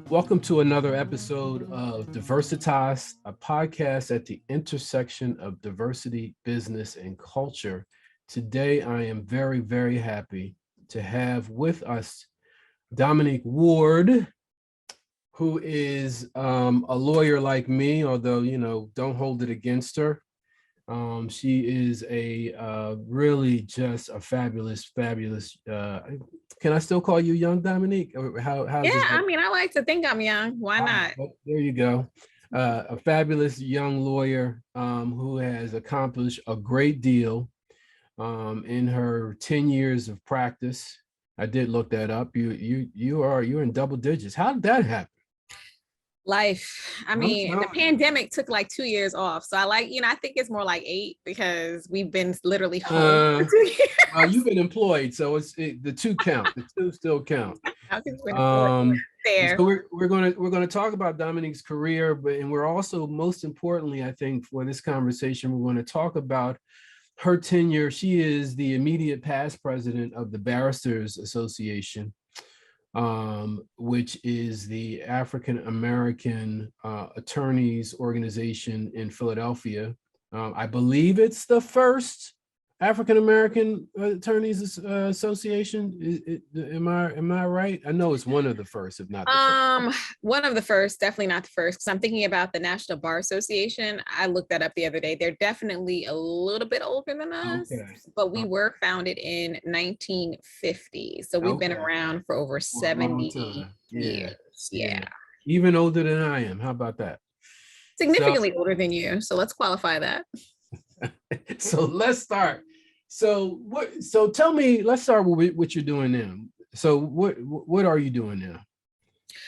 Welcome to another episode of Diversitas, a podcast at the intersection of diversity, business, and culture. Today, I am very, very happy to have with us Dominique Ward, who is a lawyer like me, although, don't hold it against her. She is really just a fabulous. Can I still call you young, Dominique? Or how's this? I mean, I like to think I'm young. Why not? There you go. A fabulous young lawyer who has accomplished a great deal in her 10 years of practice. I did look that up. You're in double digits. How did that happen? Life. I mean, the pandemic took like 2 years off. So I think it's more like 8 because we've been literally home for 2 years. You've been employed, so the two count. The two still count. There. So we're gonna talk about Dominique's career, and we're also, most importantly, I think, for this conversation, we're going to talk about her tenure. She is the immediate past president of the Barristers Association, which is the African American attorneys organization in Philadelphia. I believe it's the first African American attorneys association. Am I right? I know it's one of the first, if not the first. One of the first, definitely not the first, because I'm thinking about the National Bar Association. I looked that up the other day. They're definitely a little bit older than us, but we were founded in 1950. So we've been around for over 70 years. Yeah. Even older than I am. How about that? Significantly older than you. So let's qualify that. So let's start. So tell me, let's start with what you're doing now. So what are you doing now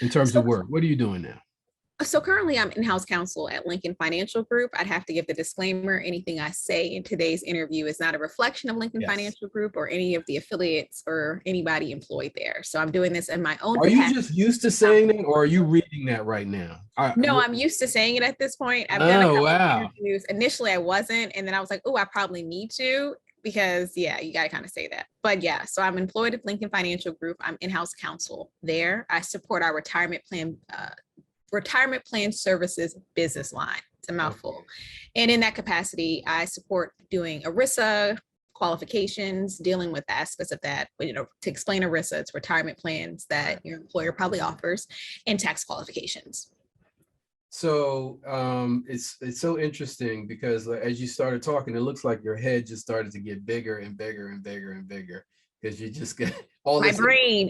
in terms of work? What are you doing now? So currently I'm in-house counsel at Lincoln Financial Group. I'd have to give the disclaimer. Anything I say in today's interview is not a reflection of Lincoln Financial Group or any of the affiliates or anybody employed there. So I'm doing this in my own capacity. Are you just used to saying that, or are you reading that right now? I'm used to saying it at this point. I've done a couple of interviews. Initially I wasn't, and then I was like, oh, I probably need to, because you got to kind of say that. But so I'm employed at Lincoln Financial Group. I'm in-house counsel there. I support our retirement plan services business line. It's a mouthful. And in that capacity, I support doing ERISA qualifications, dealing with aspects of that. To explain ERISA, it's retirement plans that your employer probably offers, and tax qualifications. So it's so interesting because as you started talking, it looks like your head just started to get bigger and bigger and bigger and bigger, because you just get all this.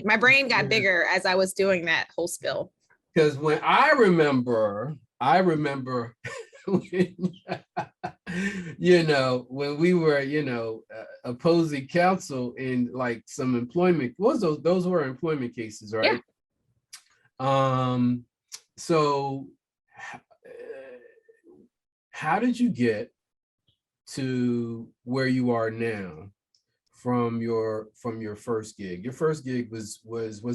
My brain got bigger as I was doing that whole spill. Because when I remember when, when we were, opposing counsel in like some employment, those were employment cases, right? Yeah. So how did you get to where you are now from your first gig? Your first gig was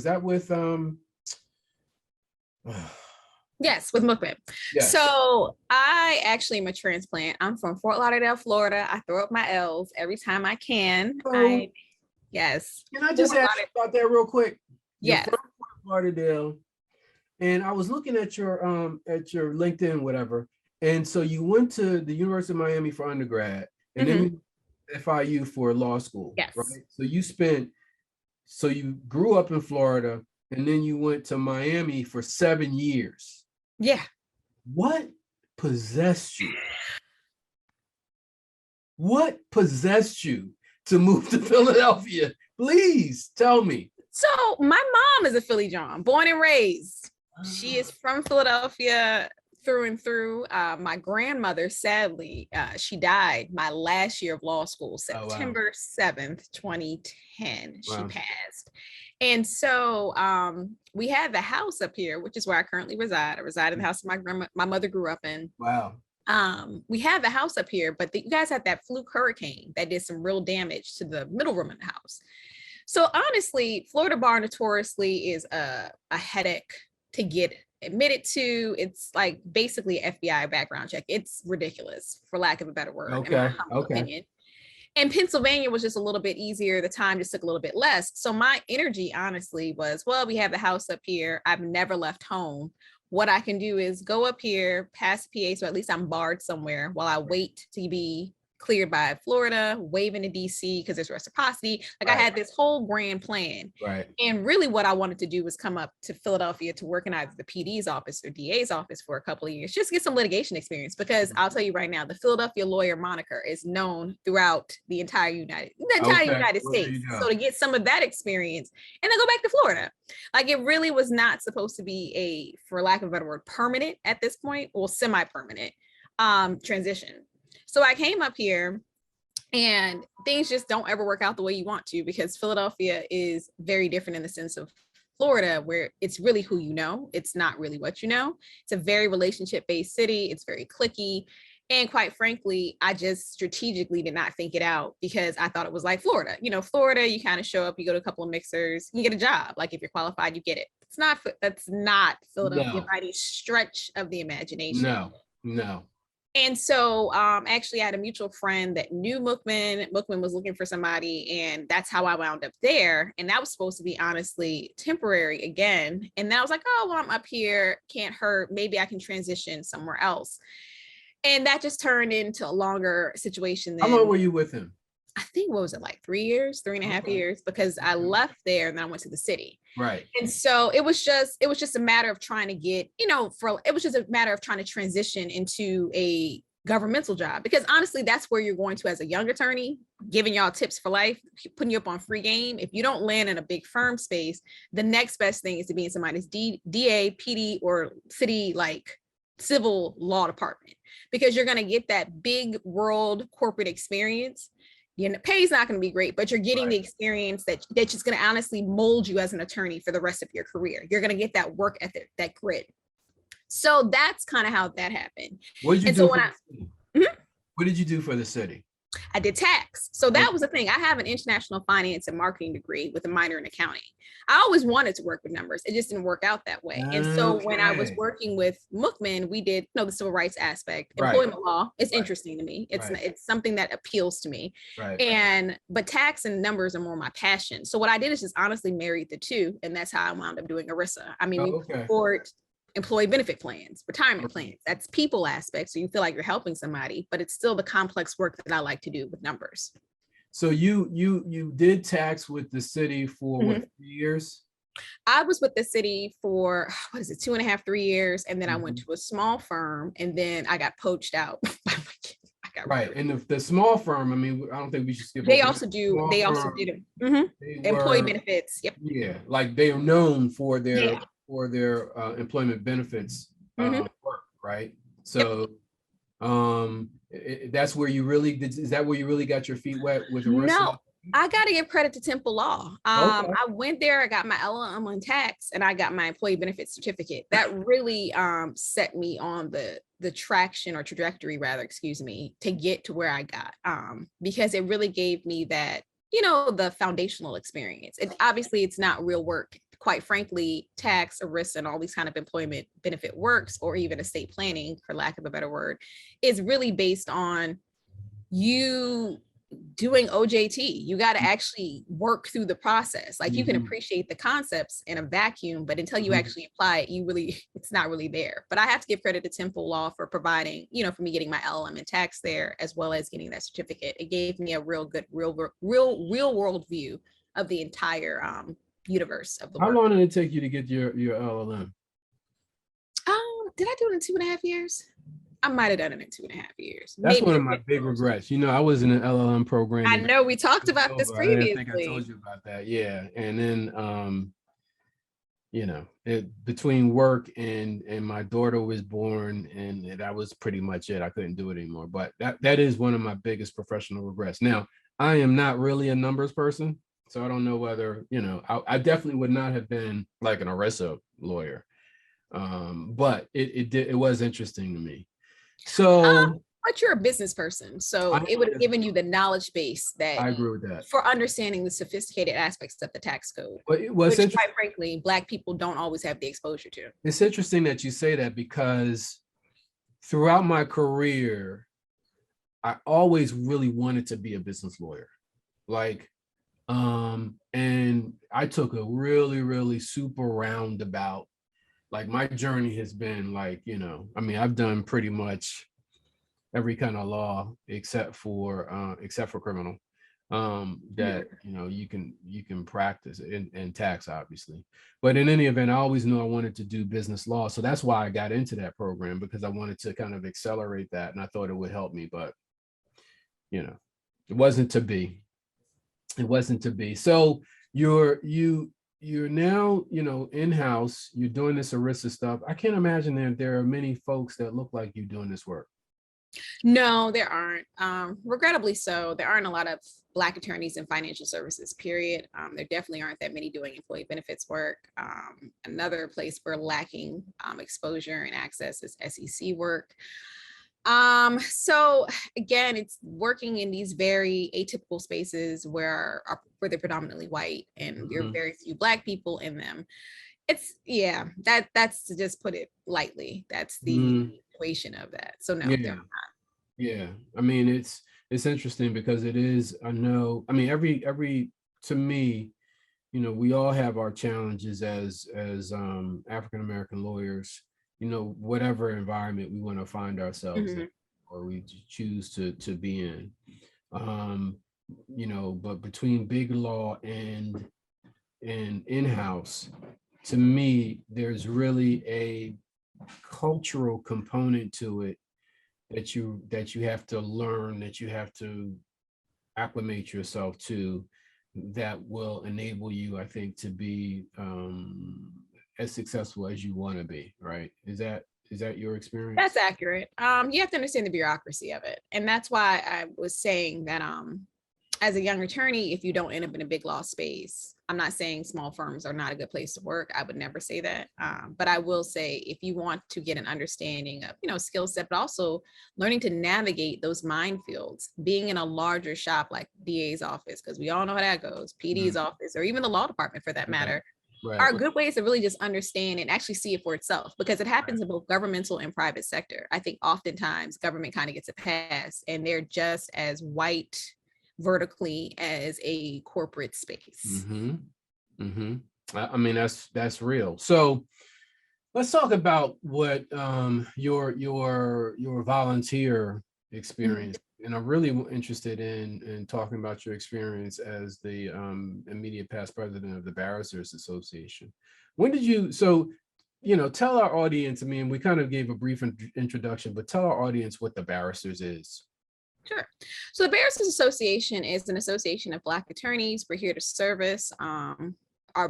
that with Yes, with Acumen. Yes. So I actually am a transplant. I'm from Fort Lauderdale, Florida. I throw up my L's every time I can. Yes. Can I just ask you about that real quick? Yes. Fort Lauderdale, and I was looking at your LinkedIn, whatever. And so you went to the University of Miami for undergrad, and then you FIU for law school. Yes. Right. So you grew up in Florida, and then you went to Miami for 7 years. Yeah. What possessed you? What possessed you to move to Philadelphia? Please tell me. So my mom is a Philly John, born and raised. She is from Philadelphia through and through. My grandmother, sadly, she died my last year of law school, September 7th, 2010. Wow. She passed. And so we had the house up here, which is where I currently reside. I reside in the house my mother grew up in. Wow. We have the house up here, but you guys had that fluke hurricane that did some real damage to the middle room in the house. So honestly, Florida bar notoriously is a headache to get admitted to. It's like basically FBI background check. It's ridiculous, for lack of a better word. Okay. Opinion. And Pennsylvania was just a little bit easier. The time just took a little bit less. So my energy, honestly, was, well, we have the house up here. I've never left home. What I can do is go up here, pass PA, so at least I'm barred somewhere while I wait to be cleared by Florida, waving to DC because there's reciprocity. Like I had this whole grand plan. Right. And really what I wanted to do was come up to Philadelphia to work in either the PD's office or DA's office for a couple of years, just get some litigation experience. Because I'll tell you right now, the Philadelphia lawyer moniker is known throughout the entire United States. So to get some of that experience and then go back to Florida. Like it really was not supposed to be a, for lack of a better word, permanent at this point, or semi-permanent transition. So I came up here and things just don't ever work out the way you want to, because Philadelphia is very different in the sense of Florida, where it's really who you know. It's not really what you know. It's a very relationship-based city. It's very cliquey. And quite frankly, I just strategically did not think it out because I thought it was like Florida. You know, Florida, you kind of show up, you go to a couple of mixers, you get a job. Like if you're qualified, you get it. That's not Philadelphia by any stretch of the imagination. No. And so actually I had a mutual friend that knew Mookman. Mookman was looking for somebody, and that's how I wound up there. And that was supposed to be honestly temporary again. And then I was like, oh, well, I'm up here, can't hurt. Maybe I can transition somewhere else. And that just turned into a longer situation. How long were you with him? I think, what was it, like 3 years, 3.5 years, because I left there and then I went to the city. Right. And so it was just a matter of trying to get, it was just a matter of trying to transition into a governmental job, because honestly, that's where you're going to as a young attorney, giving y'all tips for life, putting you up on free game. If you don't land in a big firm space, the next best thing is to be in somebody's DA, PD, or city, like civil law department, because you're going to get that big world corporate experience. The pay is not going to be great, but you're getting the experience that's just going to honestly mold you as an attorney for the rest of your career. You're going to get that work ethic, that grit. So that's kind of how that happened. What did you do for the city? I did tax. So that was the thing. I have an international finance and marketing degree with a minor in accounting. I always wanted to work with numbers. It just didn't work out that way. And so when I was working with Mookman, we did the civil rights aspect, employment law. It's interesting to me. It's something that appeals to me. But tax and numbers are more my passion. So what I did is just honestly married the two. And that's how I wound up doing ERISA. I mean, we support employee benefit plans, retirement plans. That's people aspects. So you feel like you're helping somebody, but it's still the complex work that I like to do with numbers. So you did tax with the city for what, 3 years? I was with the city for 2.5, 3 years. And then I went to a small firm, and then I got poached out. And the small firm, I mean, I don't think we should skip. They also did employee benefits. Yep. Yeah. Like they are known for their employment benefits work, right? So that's where you really is that where you really got your feet wet with ERISA? No, I got to give credit to Temple Law. I went there, I got my LLM on tax, and I got my employee benefits certificate. That really set me on the traction or trajectory, rather, excuse me, to get to where I got, because it really gave me that, the foundational experience. Obviously it's not real work. Quite frankly, tax, ERISA, and all these kind of employment benefit works, or even estate planning, for lack of a better word, is really based on you doing OJT. You got to actually work through the process. Like you can appreciate the concepts in a vacuum, but until you actually apply it, it's not really there. But I have to give credit to Temple Law for providing, for me getting my LLM in tax there, as well as getting that certificate. It gave me a real good, real world view of the entire universe of the work. How long did it take you to get your LLM? Did I do it in 2.5 years? I might have done it in 2.5 years. That's one of my big regrets. I was in an LLM program. I know we talked about this previously. I think I told you about that. Yeah. And then, between work and my daughter was born, and that was pretty much it. I couldn't do it anymore. But that is one of my biggest professional regrets. Now, I am not really a numbers person, so I don't know whether, I definitely would not have been like an ERISA lawyer. But it was interesting to me. So, but you're a business person, so it would have given you the knowledge base that I agree with that for understanding the sophisticated aspects of the tax code, which quite frankly, Black people don't always have the exposure to. It's interesting that you say that, because throughout my career, I always really wanted to be a business lawyer. Like, and I took a really, really super roundabout, like my journey has been like, I mean, I've done pretty much every kind of law except for criminal, that you can practice in tax, obviously. But in any event, I always knew I wanted to do business law, so that's why I got into that program, because I wanted to kind of accelerate that, and I thought it would help me. But it wasn't to be. It wasn't to be. So you're now in-house. You're doing this ERISA stuff. I can't imagine that there are many folks that look like you doing this work. No, there aren't. Regrettably so, there aren't a lot of Black attorneys in financial services, period. There definitely aren't that many doing employee benefits work. Another place we're lacking exposure and access is SEC work. So again, it's working in these very atypical spaces where they're predominantly white and there are very few Black people in them. That's to just put it lightly. That's the situation of that. So no, they're not. Yeah. I mean, it's interesting because it is, I know, I mean, every to me, we all have our challenges as African-American lawyers, whatever environment we want to find ourselves in, or we choose to be in. But between big law and in-house, to me, there's really a cultural component to it that you have to learn, that you have to acclimate yourself to, that will enable you, I think, to be as successful as you want to be, right? Is that your experience? That's accurate. You have to understand the bureaucracy of it. And that's why I was saying that as a young attorney, if you don't end up in a big law space, I'm not saying small firms are not a good place to work. I would never say that. But I will say, if you want to get an understanding of, skill set, but also learning to navigate those minefields, being in a larger shop like DA's office, because we all know how that goes, PD's office, or even the law department for that matter, are good ways to really just understand and actually see it for itself, because it happens in both governmental and private sector. I think oftentimes government kind of gets a pass and they're just as white vertically as a corporate space. I mean, that's real. So let's talk about what your volunteer experience, and I'm really interested in talking about your experience as the immediate past president of the Barristers Association. When did you, tell our audience, I mean, we kind of gave a brief introduction, but tell our audience what the Barristers is. Sure. So the Barristers Association is an association of Black attorneys. We're here to service our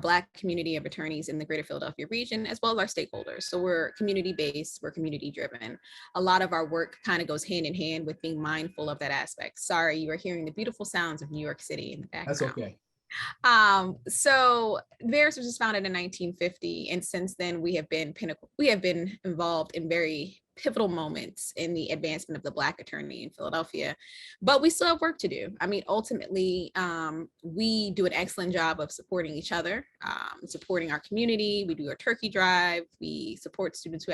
Black community of attorneys in the greater Philadelphia region, as well as our stakeholders. So we're community-based, we're community-driven. A lot of our work kind of goes hand in hand with being mindful of that aspect. Sorry, you are hearing the beautiful sounds of New York City in the background. That's okay. So Barristers was founded in 1950, and since then we have been involved in very pivotal moments in the advancement of the Black attorney in Philadelphia, but we still have work to do. I mean, ultimately, we do an excellent job of supporting each other, supporting our community. We do a turkey drive. We support students who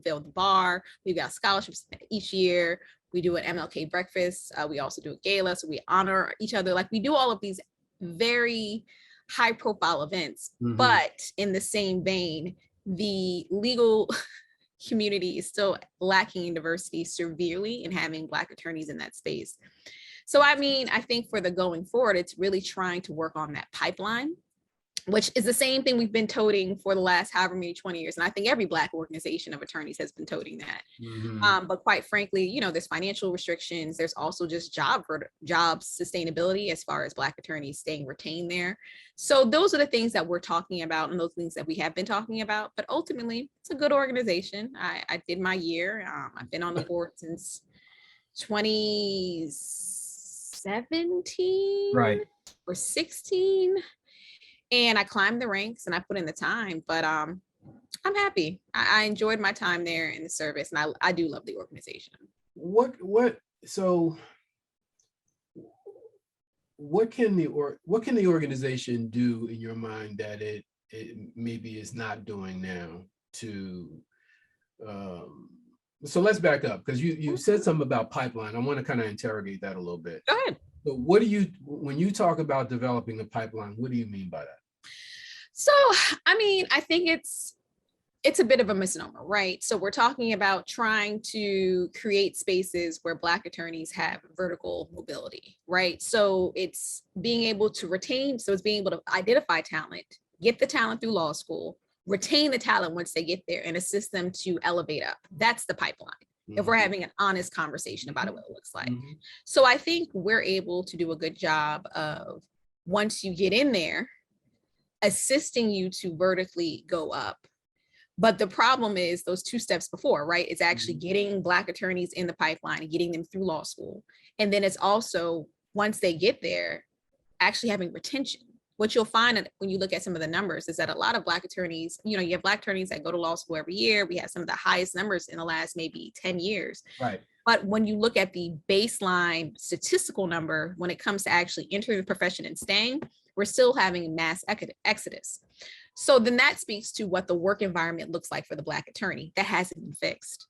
failed the bar. We've got scholarships each year. We do an MLK breakfast. We also do a gala, so we honor each other. Like, we do all of these very high profile events, but in the same vein, the legal community is still lacking in diversity severely in having Black attorneys in that space. So, I mean, I think for the going forward, it's really trying to work on that pipeline, which is the same thing we've been toting for the last however many 20 years. And I think every Black organization of attorneys has been toting that. But quite frankly, there's financial restrictions. There's also just job sustainability as far as Black attorneys staying retained there. So those are the things that we're talking about, and those things that we have been talking about. But ultimately, it's a good organization. I did my year. I've been on the board since 2017 or 16. And I climbed the ranks and I put in the time, but I'm happy. I enjoyed my time there in the service, and I do love the organization. What can the organization do in your mind that it maybe is not doing now to So let's back up, because you said something about pipeline. I want to kind of interrogate that a little bit. Go ahead. So when you talk about developing a pipeline, what do you mean by that? So, I mean, I think it's a bit of a misnomer, right? So we're talking about trying to create spaces where Black attorneys have vertical mobility, right? So it's being able to retain, so it's being able to identify talent, get the talent through law school, retain the talent once they get there, and assist them to elevate up. That's the pipeline. If we're having an honest conversation about what it looks like. So I think we're able to do a good job of, once you get in there, assisting you to vertically go up. But the problem is those two steps before, right? It's actually getting Black attorneys in the pipeline and getting them through law school. And then it's also, once they get there, actually having retention. What you'll find when you look at some of the numbers is that a lot of Black attorneys, you have Black attorneys that go to law school every year. We have some of the highest numbers in the last maybe 10 years. Right. But when you look at the baseline statistical number, when it comes to actually entering the profession and staying, we're still having mass exodus. So then that speaks to what the work environment looks like for the Black attorney. That hasn't been fixed.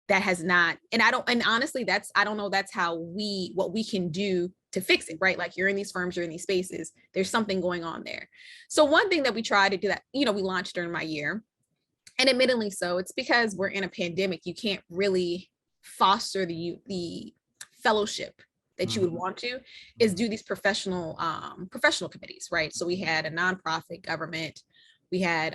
That has not, and honestly, I don't know, that's what we can do to fix it, right? Like, you're in these firms, you're in these spaces, there's something going on there. So one thing that we try to do that, we launched during my year, and admittedly so, it's because we're in a pandemic, you can't really foster the fellowship that you would want to, is do these professional committees, right? So we had a nonprofit government, we had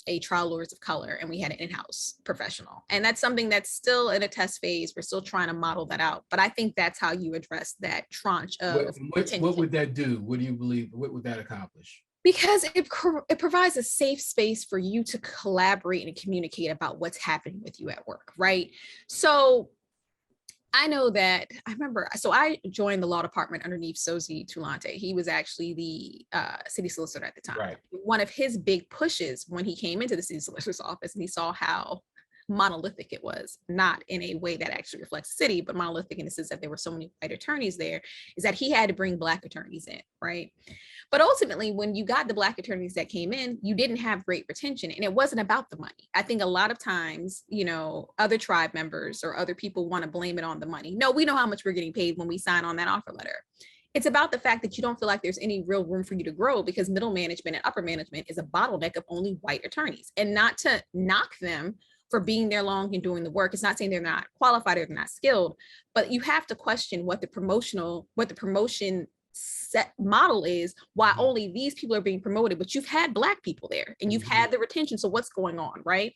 a trial lawyers of color, and we had an in-house professional. And that's something that's still in a test phase. We're still trying to model that out. But I think that's how you address that tranche of what would that do? What do you believe? What would that accomplish? Because it provides a safe space for you to collaborate and communicate about what's happening with you at work, right? So I know that I joined the law department underneath Sozi Tulante. He was actually the city solicitor at the time. Right. One of his big pushes when he came into the city solicitor's office, and he saw how monolithic it was, not in a way that actually reflects the city, but monolithic in the sense that there were so many white attorneys there, is that he had to bring Black attorneys in, right? But ultimately, when you got the Black attorneys that came in, you didn't have great retention, and it wasn't about the money. I think a lot of times, other tribe members or other people want to blame it on the money. No, we know how much we're getting paid when we sign on that offer letter. It's about the fact that you don't feel like there's any real room for you to grow, because middle management and upper management is a bottleneck of only white attorneys. And not to knock them for being there long and doing the work. It's not saying they're not qualified or they're not skilled, but you have to question what the promotion set model is, why only these people are being promoted, but you've had Black people there and you've had the retention. So what's going on, right?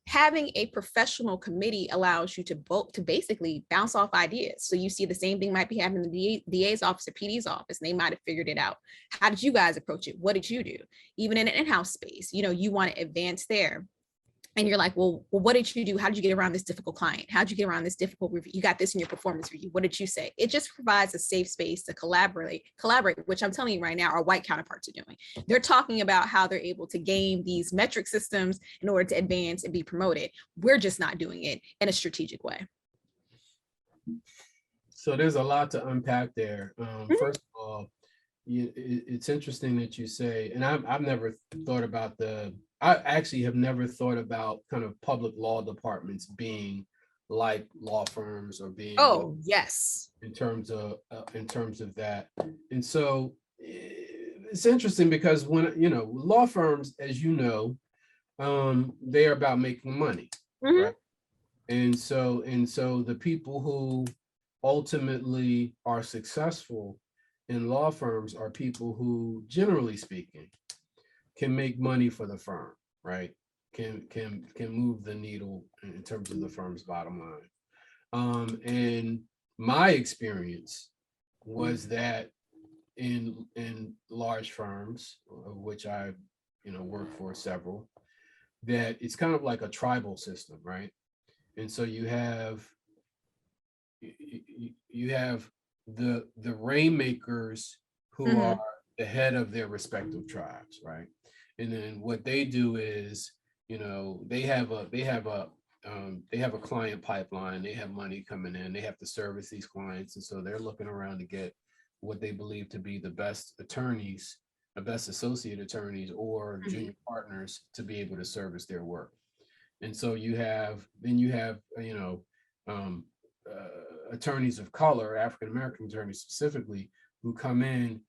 Having a professional committee allows you to basically bounce off ideas. So you see the same thing might be happening in the DA's office or PD's office, and they might have figured it out. How did you guys approach it? What did you do? Even in an in-house space, you want to advance there. And you're like, well, what did you do? How did you get around this difficult client? How did you get around this difficult review? You got this in your performance review. What did you say? It just provides a safe space to collaborate, which I'm telling you right now, our white counterparts are doing. They're talking about how they're able to game these metric systems in order to advance and be promoted. We're just not doing it in a strategic way. So there's a lot to unpack there. First of all, it's interesting that you say, and I've never thought about I actually have never thought about kind of public law departments being like law firms or being. Oh, yes. In terms of that. And so it's interesting because when, law firms, as they are about making money, right? And so the people who ultimately are successful in law firms are people who, generally speaking, can make money for the firm, right? Can move the needle in terms of the firm's bottom line. And my experience was that in large firms, of which I worked for several, that it's kind of like a tribal system, right? And so you have the rainmakers who are the head of their respective tribes, right? And then what they do is, they have a client pipeline, they have money coming in, they have to service these clients. And so they're looking around to get what they believe to be the best attorneys, the best associate attorneys or junior partners to be able to service their work. And so you have attorneys of color, African American attorneys specifically, who come in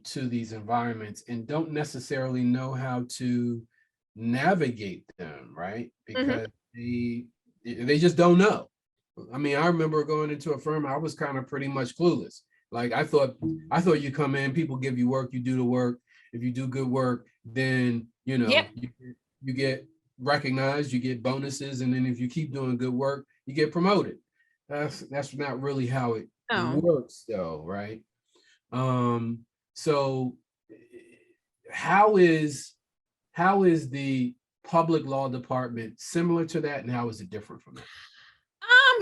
to these environments and don't necessarily know how to navigate them, right? Mhm. Because they just don't know. I mean, I remember going into a firm, I was kind of pretty much clueless. Like I thought you come in, people give you work, you do the work. If you do good work, then Yep. you get recognized, you get bonuses, and then if you keep doing good work, you get promoted. That's not really how it No. works, though, right? So how is the public law department similar to that, and how is it different from that?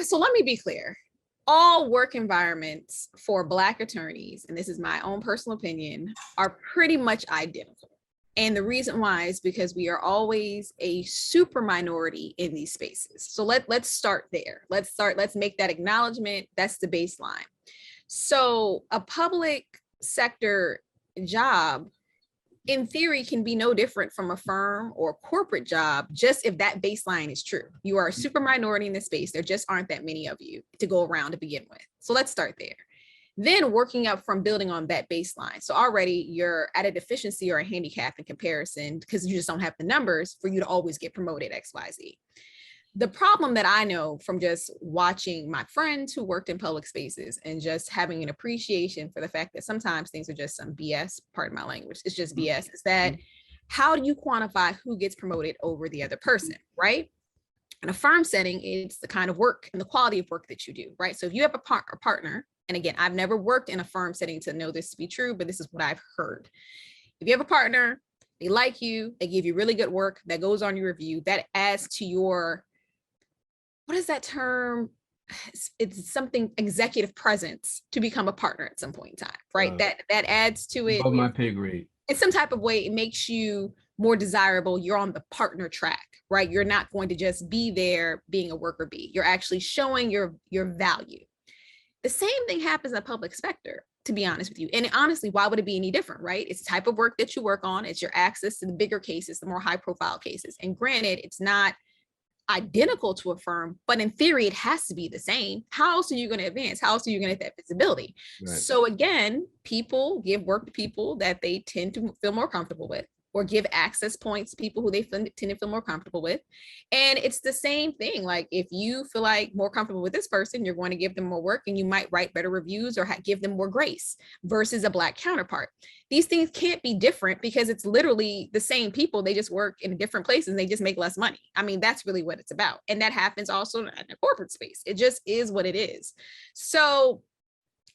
So let me be clear. All work environments for Black attorneys, and this is my own personal opinion, are pretty much identical. And the reason why is because we are always a super minority in these spaces. So let's start there. Let's make that acknowledgement. That's the baseline. So a public sector job, in theory, can be no different from a firm or corporate job, just if that baseline is true. You are a super minority in this space. There just aren't that many of you to go around to begin with. So let's start there. Then working up from building on that baseline. So already you're at a deficiency or a handicap in comparison because you just don't have the numbers for you to always get promoted XYZ. The problem that I know from just watching my friends who worked in public spaces and just having an appreciation for the fact that sometimes things are just some BS, pardon my language, it's just BS, is that how do you quantify who gets promoted over the other person, right? In a firm setting, it's the kind of work and the quality of work that you do, right? So if you have a partner, and again, I've never worked in a firm setting to know this to be true, but this is what I've heard. If you have a partner, they like you, they give you really good work that goes on your review, that adds to your, what is that term? It's something executive presence to become a partner at some point in time, right? That adds to it. Above my pay grade. In some type of way, it makes you more desirable. You're on the partner track, right? You're not going to just be there being a worker bee. You're actually showing your value. The same thing happens in the public sector, to be honest with you. And honestly, why would it be any different, right? It's the type of work that you work on. It's your access to the bigger cases, the more high profile cases. And granted, it's not identical to a firm, but in theory, it has to be the same. How else are you going to advance? How else are you going to get that visibility? Right. So again, people give work to people that they tend to feel more comfortable with, or give access points to people who they tend to feel more comfortable with. And it's the same thing. Like if you feel like more comfortable with this person, you're going to give them more work and you might write better reviews or give them more grace versus a Black counterpart. These things can't be different because it's literally the same people. They just work in different places and they just make less money. I mean, that's really what it's about. And that happens also in a corporate space. It just is what it is. So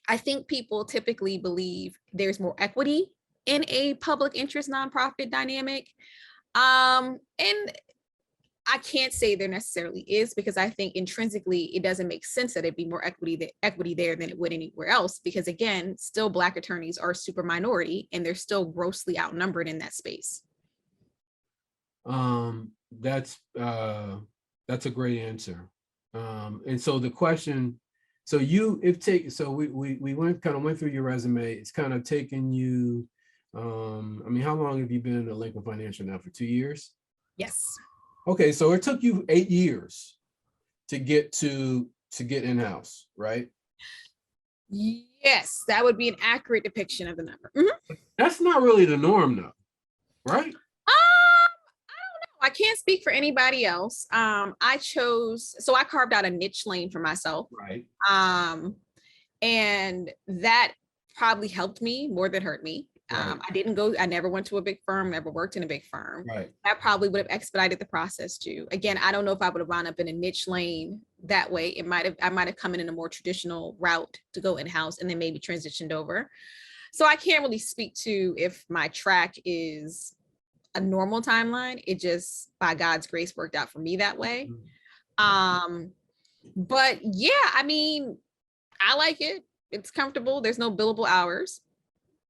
I think people typically believe there's more equity in a public interest nonprofit dynamic. And I can't say there necessarily is, because I think intrinsically it doesn't make sense that it'd be more equity there than it would anywhere else, because again, still Black attorneys are super minority and they're still grossly outnumbered in that space. That's a great answer. And so the question, so we went through your resume. It's kind of taken you, I mean, how long have you been in Lincoln Financial now? For 2 years? Yes. Okay, so it took you 8 years to get in-house, right? Yes, that would be an accurate depiction of the number. Mm-hmm. That's not really the norm, though, right? I don't know. I can't speak for anybody else. I carved out a niche lane for myself. Right. And that probably helped me more than hurt me. Right. I never went to a big firm, never worked in a big firm. Right. That probably would have expedited the process too. Again, I don't know if I would have wound up in a niche lane that way. I might have come in a more traditional route to go in-house and then maybe transitioned over. So I can't really speak to if my track is a normal timeline. It just, by God's grace, worked out for me that way. But yeah, I mean, I like it. It's comfortable. There's no billable hours.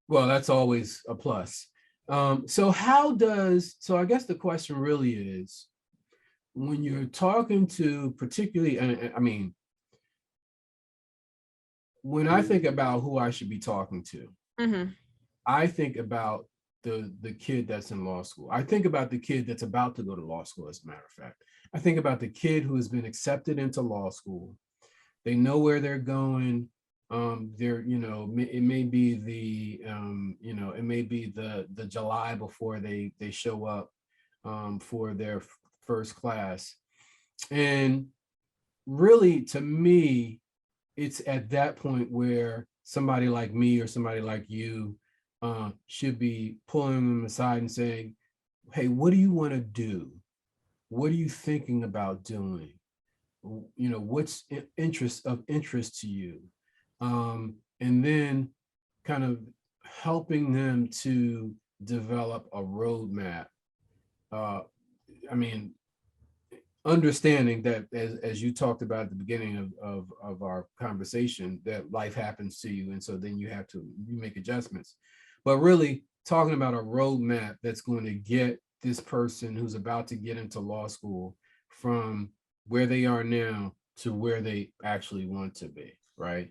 Well, that's always a plus. So I guess the question really is, when you're talking to particularly, I mean, when I think about who I should be talking to, mm-hmm. I think about the kid that's in law school. I think about the kid that's about to go to law school, as a matter of fact. I think about the kid who has been accepted into law school. They know where they're going. They're, it may be it may be the July before they show up for their first class. And really, to me, it's at that point where somebody like me or somebody like you should be pulling them aside and saying, hey, what do you want to do? What are you thinking about doing? What's interest to you? And then kind of helping them to develop a roadmap. I mean, understanding that as you talked about at the beginning of our conversation, that life happens to you, and so then you make adjustments, but really talking about a roadmap that's going to get this person who's about to get into law school from where they are now to where they actually want to be, right?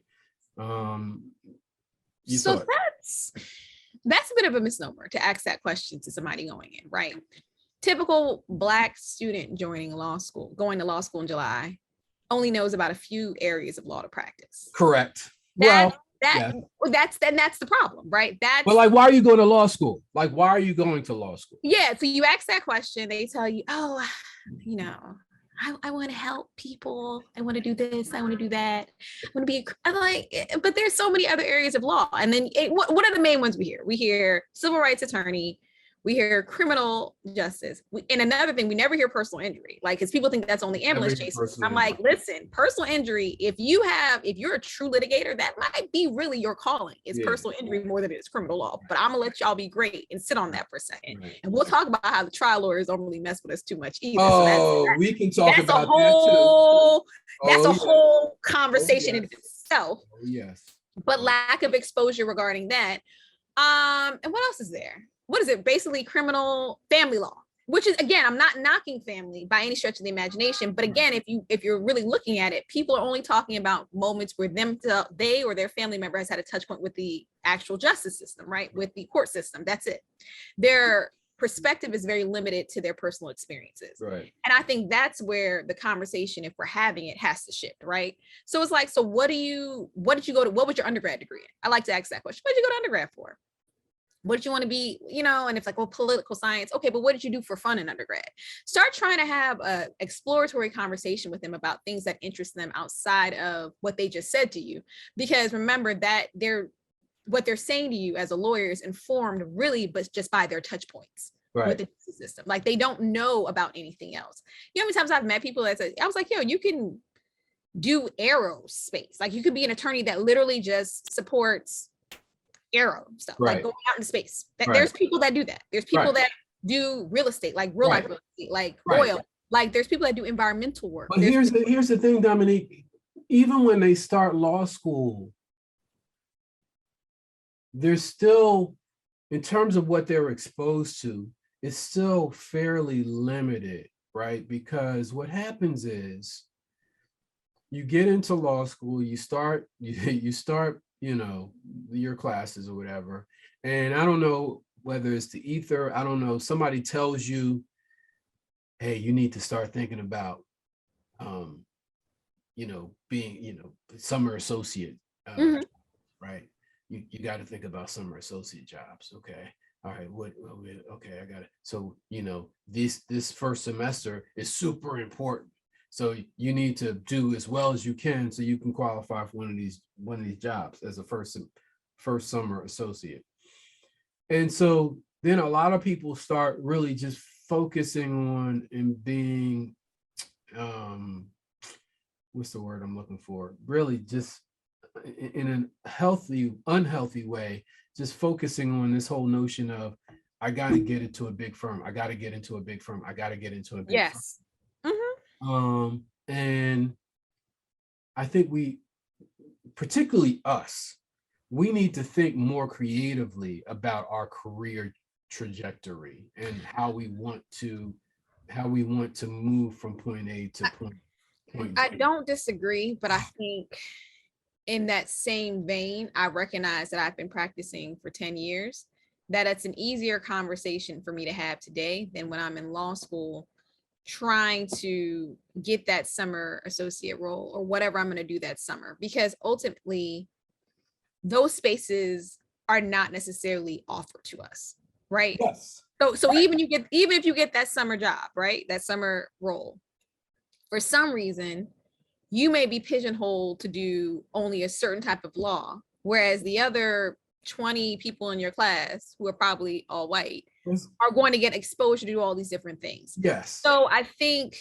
So that's a bit of a misnomer to ask that question to somebody going in, right? Typical Black student going to law school in July only knows about a few areas of law to practice. Correct. That's the problem, right? But like, why are you going to law school? Like, why are you going to law school? Yeah. So you ask that question, they tell you, oh, I want to help people. I want to do this. I want to do that. I'm like, but there's so many other areas of law. And then what are the main ones we hear? We hear civil rights attorney. We hear criminal justice. And another thing, we never hear personal injury, like, because people think that's only ambulance chases. I'm like, listen, personal injury, if you're a true litigator, that might be really your calling. It's personal injury more than it's criminal law. But I'm gonna let y'all be great and sit on that for a second. Right. And we'll talk about how the trial lawyers don't really mess with us too much either. Oh, so we can talk about that too. That's a whole conversation in itself. Oh, yes. But lack of exposure regarding that. And what else is there? What is it? Basically criminal family law, which is, again, I'm not knocking family by any stretch of the imagination. But again, if you're really looking at it, people are only talking about moments where they or their family member has had a touch point with the actual justice system, right? With the court system. That's it. Their perspective is very limited to their personal experiences. Right. And I think that's where the conversation, if we're having it, has to shift, right? So it's like, so what was your undergrad degree in? I like to ask that question. What did you go to undergrad for? What did you want to be, and it's like, well, political science. Okay, but what did you do for fun in undergrad? Start trying to have an exploratory conversation with them about things that interest them outside of what they just said to you. Because remember that what they're saying to you as a lawyer is informed really, but just by their touch points with the justice system. Like, they don't know about anything else. You know how many times I've met people that say, I was like, you can do aerospace. Like, you could be an attorney that literally just supports aero stuff, like going out into space. There's people that do that. There's people that do real estate, like real life real estate, like oil. Like, there's people that do environmental work. But here's the thing, Dominique. Even when they start law school, they're still, in terms of what they're exposed to, it's still fairly limited, right? Because what happens is you get into law school, you start your classes or whatever. And I don't know whether it's the ether, I don't know, somebody tells you, hey, you need to start thinking about, being, summer associate, right? You got to think about summer associate jobs. Okay. All right. Okay. I got it. So, this first semester is super important. So you need to do as well as you can so you can qualify for one of these jobs as a first summer associate. And so then a lot of people start really just focusing on and being, what's the word I'm looking for? Really just in a unhealthy way, just focusing on this whole notion of, I got to get into a big firm. I got to get into a big firm. I got to get into a big firm. And I think particularly us, we need to think more creatively about our career trajectory and how we want to move from point A to point B. I don't disagree, but I think in that same vein, I recognize that I've been practicing for 10 years, that it's an easier conversation for me to have today than when I'm in law school trying to get that summer associate role or whatever I'm going to do that summer, because ultimately those spaces are not necessarily offered to us, right? Yes. So Right. even if you get that summer job, right, that summer role, for some reason you may be pigeonholed to do only a certain type of law, whereas the other 20 people in your class, who are probably all white, Yes. are going to get exposure to do all these different things. Yes. So I think,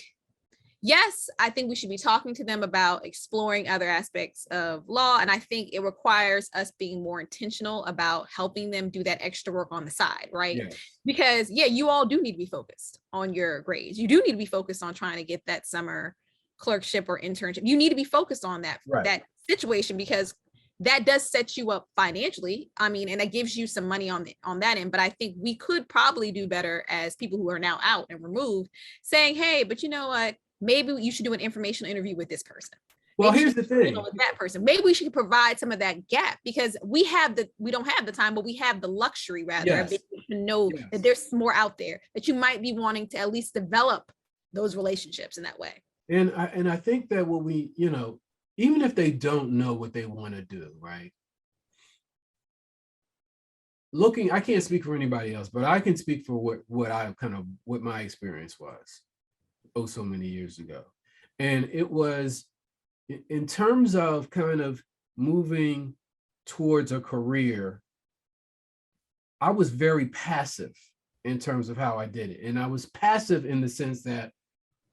yes, I think we should be talking to them about exploring other aspects of law. And I think it requires us being more intentional about helping them do that extra work on the side, right? Yes. Because yeah, you all do need to be focused on your grades. You do need to be focused on trying to get that summer clerkship or internship. You need to be focused on that, Right. that situation, because that does set you up financially. I mean, and that gives you some money on that end. But I think we could probably do better as people who are now out and removed, saying, hey, but you know what? Maybe you should do an informational interview with this person. Well, Maybe here's the thing. with that person. Maybe we should provide some of that gap, because we don't have the time, but we have the luxury rather Yes. of being able to know Yes. that there's more out there that you might be wanting to at least develop those relationships in that way. And I think that what we, even if they don't know what they want to do, right? I can't speak for anybody else, but I can speak for what my experience was so many years ago. And it was in terms of kind of moving towards a career, I was very passive in terms of how I did it. And I was passive in the sense that,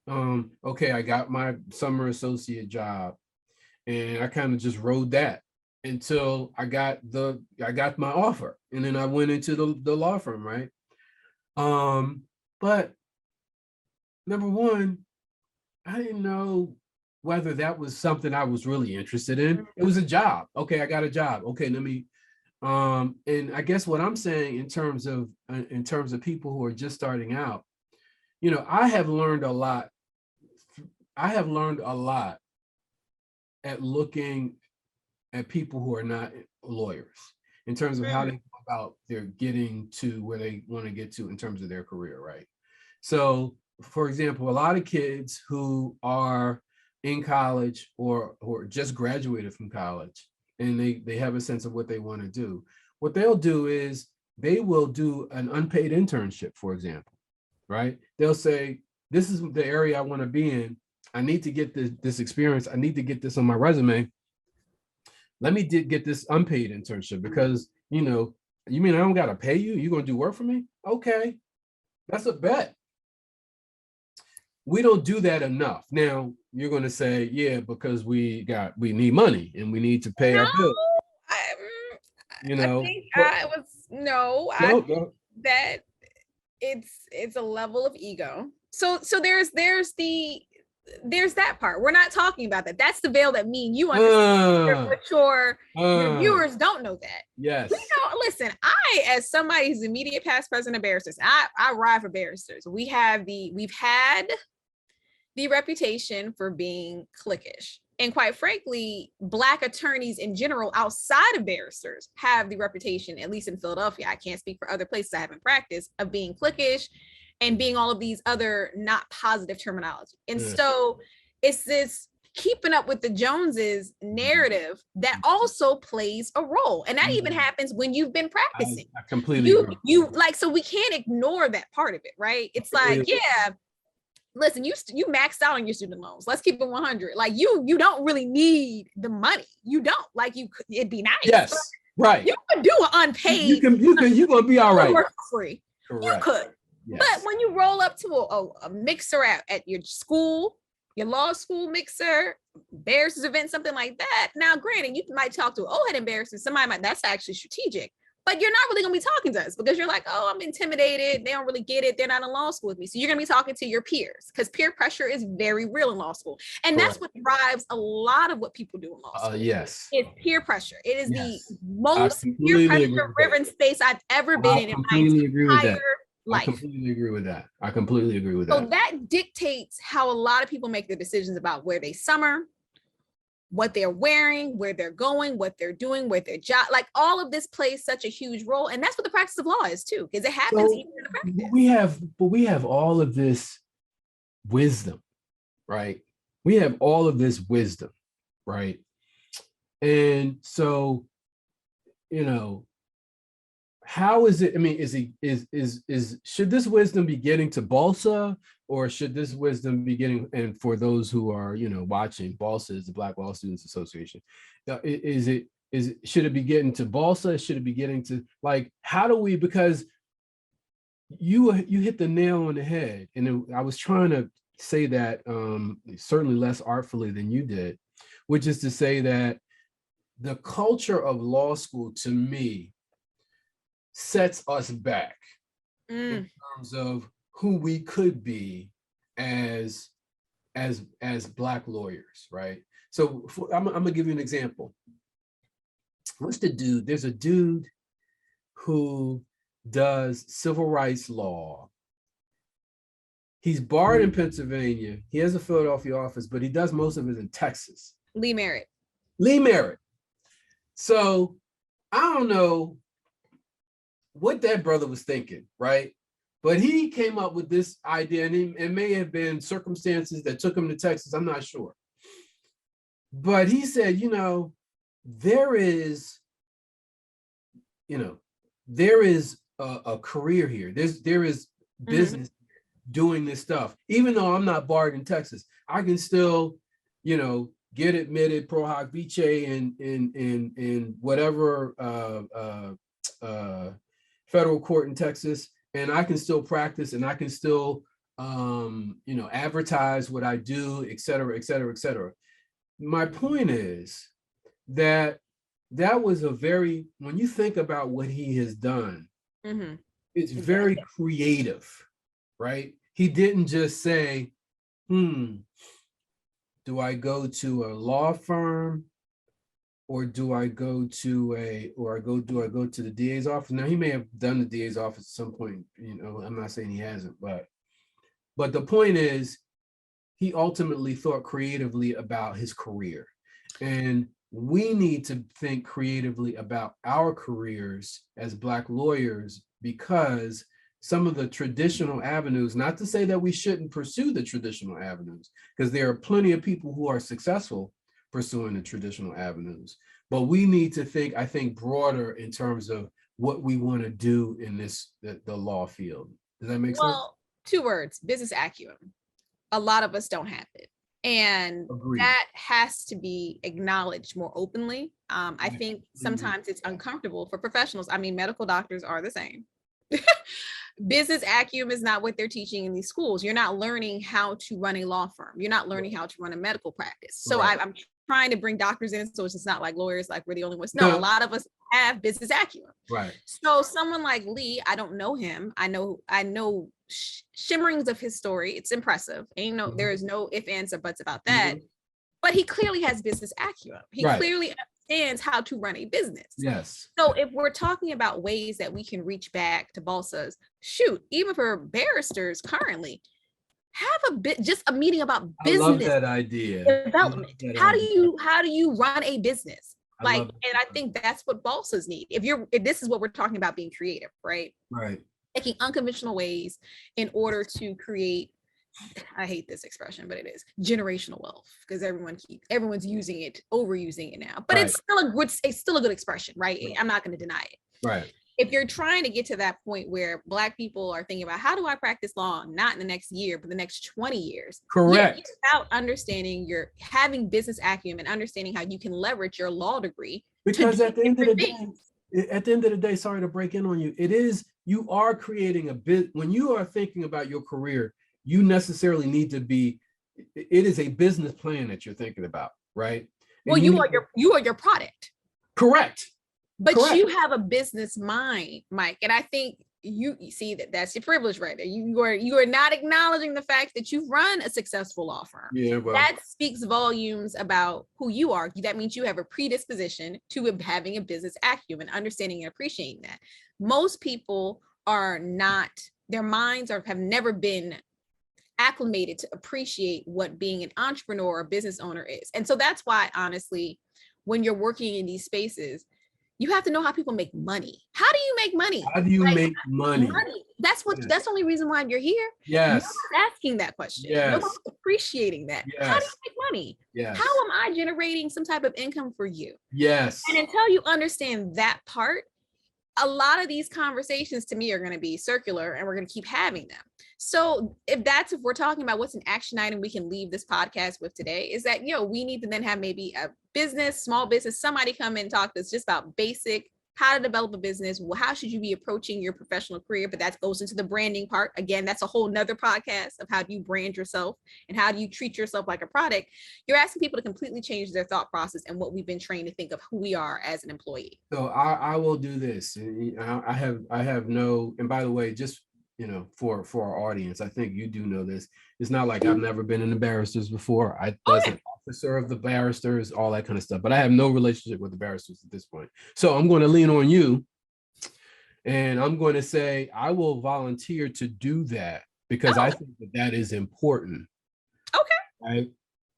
okay, I got my summer associate job and I kind of just rode that until I got my offer. And then I went into the law firm, right? But number one, I didn't know whether that was something I was really interested in. It was a job. Okay, I got a job. Okay, let me, and I guess what I'm saying in terms of people who are just starting out, I have learned a lot. I have learned a lot at looking at people who are not lawyers in terms of how they go about their getting to where they want to get to in terms of their career, right? So, for example, a lot of kids who are in college or just graduated from college and they have a sense of what they want to do, what they'll do is they will do an unpaid internship, for example, right? They'll say, this is the area I want to be in. I need to get this experience. I need to get this on my resume. Let me get this unpaid internship because, you mean I don't got to pay you? You're going to do work for me? Okay, that's a bet. We don't do that enough. Now, you're going to say, yeah, because we need money and we need to pay our bills. I think that it's a level of ego. So there's that part. We're not talking about that. That's the veil that me and you understand, but your viewers don't know that. Yes. Listen, I, as somebody who's immediate past president of barristers, I ride for barristers. We've had the reputation for being cliquish. And quite frankly, Black attorneys in general outside of barristers have the reputation, at least in Philadelphia, I can't speak for other places I haven't practiced, of being cliquish and being all of these other not positive terminology. And so it's this keeping up with the Joneses narrative that also plays a role. And that even happens when you've been practicing. I completely agree. So we can't ignore that part of it, right? It's like, yeah, listen, you maxed out on your student loans. Let's keep it 100. Like you don't really need the money. You don't. Like it'd be nice. Yes, right. You could do an unpaid. You're gonna be all right. Work for free. Correct. You could. Yes. But when you roll up to a mixer at your school, your law school mixer, barristers event, something like that. Now, granted, you might talk to head embarrassers. Somebody might, that's actually strategic. But you're not really going to be talking to us because you're like, oh, I'm intimidated. They don't really get it. They're not in law school with me. So you're going to be talking to your peers because peer pressure is very real in law school. And that's what drives a lot of what people do in law school. Yes. It's peer pressure. It is the most peer pressure driven space I've ever been in my entire life. I completely agree with that. I completely agree with that. So that dictates how a lot of people make their decisions about where they summer, what they're wearing, where they're going, what they're doing, where their job, like all of this plays such a huge role. And that's what the practice of law is too, because it happens even in the practice. We have all of this wisdom, right? We have all of this wisdom, right? And so, you know, how is it? I mean, should this wisdom be getting to Balsa, or should this wisdom be getting? And for those who are, watching, Balsa is the Black Law Students Association. Should it be getting to Balsa? Should it be getting to, like, how do we? Because you hit the nail on the head, and I was trying to say that certainly less artfully than you did, which is to say that the culture of law school, to me, sets us back in terms of who we could be as Black lawyers, right? So I'm gonna give you an example. What's the dude? There's a dude who does civil rights law. He's barred in Pennsylvania. He has a Philadelphia office, but he does most of it in Texas. Lee Merritt. So I don't know what that brother was thinking, right? But he came up with this idea, and it may have been circumstances that took him to Texas. I'm not sure. But he said, there is a career here. There is business doing this stuff. Even though I'm not barred in Texas, I can still, get admitted pro hoc vice in whatever federal court in Texas, and I can still practice, and I can still advertise what I do, et cetera, et cetera, et cetera. My point is that was when you think about what he has done, it's very creative, right? He didn't just say, do I go to a law firm, or do I go to the DA's office? Now, he may have done the DA's office at some point, I'm not saying he hasn't, but the point is, he ultimately thought creatively about his career. And we need to think creatively about our careers as Black lawyers, because some of the traditional avenues, not to say that we shouldn't pursue the traditional avenues, because there are plenty of people who are successful pursuing the traditional avenues, but we need to think, I think, broader in terms of what we want to do in the law field. Does that make sense? Well, 2 words: business acumen. A lot of us don't have it. And Agreed. That has to be acknowledged more openly. I think sometimes it's uncomfortable for professionals. I mean, medical doctors are the same. Business acumen is not what they're teaching in these schools. You're not learning how to run a law firm. You're not learning how to run a medical practice. So right. I'm trying to bring doctors in, so it's just not like lawyers, like we're the only ones. No, a lot of us have business acumen. Right. So someone like Lee, I don't know him. I know shimmerings of his story. It's impressive. There is no ifs, ands, or buts about that. But he clearly has business acumen. He clearly understands how to run a business. Yes. So if we're talking about ways that we can reach back to Balsa's, even for barristers currently, have just a meeting about business. I love that idea. Development. How do you run a business? And I think that's what Balsas need. If this is what we're talking about, being creative, right? Right. Taking unconventional ways in order to create, I hate this expression, but it is generational wealth, because everyone's using it, overusing it now. But it's still a good expression, right? I'm not going to deny it. Right. If you're trying to get to that point where Black people are thinking about, how do I practice law, not in the next year, but the next 20 years? Correct. It's about understanding having business acumen and understanding how you can leverage your law degree. Because at the end of the day, sorry to break in on you, you are creating a bit. When you are thinking about your career, you necessarily need to be, it is a business plan that you're thinking about, right? Well, you are your product. Correct. But you have a business mind, Mike. And I think you see that's your privilege right there. You are not acknowledging the fact that you've run a successful law firm. Yeah, well, that speaks volumes about who you are. That means you have a predisposition to having a business acumen, understanding and appreciating that. Most people are not, their minds have never been acclimated to appreciate what being an entrepreneur or business owner is. And so that's why, honestly, when you're working in these spaces, You have to know how people make money. How do you make money? How do you make money? That's the only reason why you're here. Yes. Nobody's asking that question. Yes. Nobody's appreciating that. Yes. How do you make money? Yes. How am I generating some type of income for you? Yes. And until you understand that part, a lot of these conversations to me are going to be circular, and we're going to keep having them. So if we're talking about what's an action item we can leave this podcast with today, is that, we need to then have maybe a business, small business, somebody come in and talk to us just about basic, how to develop a business. Well, how should you be approaching your professional career? But that goes into the branding part. Again, that's a whole nother podcast of how do you brand yourself and how do you treat yourself like a product. You're asking people to completely change their thought process and what we've been trained to think of who we are as an employee. So I will do this. I have no, and by the way, just, for our audience, I think you do know this. It's not like I've never been in the barristers before. I was an officer of the barristers, all that kind of stuff, but I have no relationship with the barristers at this point. So I'm going to lean on you, and I'm going to say I will volunteer to do that because I think that is important. Okay. Right.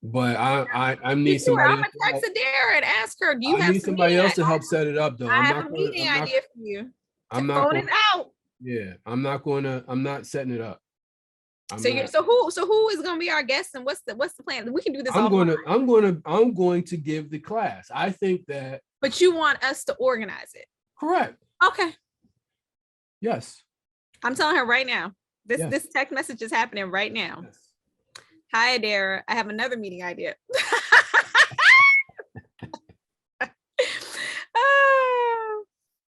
But I need somebody. I'm gonna text Adara and ask her. Do you I have need somebody else to help set it up, though. I have a meeting idea for you. I'm not going out. Yeah, I'm not setting it up. So who is going to be our guest, and what's the plan? We can do this. I'm going to give the class. I think that. But you want us to organize it? Correct. Okay. Yes. I'm telling her right now. This text message is happening right now. Yes. Hi, Adara. I have another meeting idea.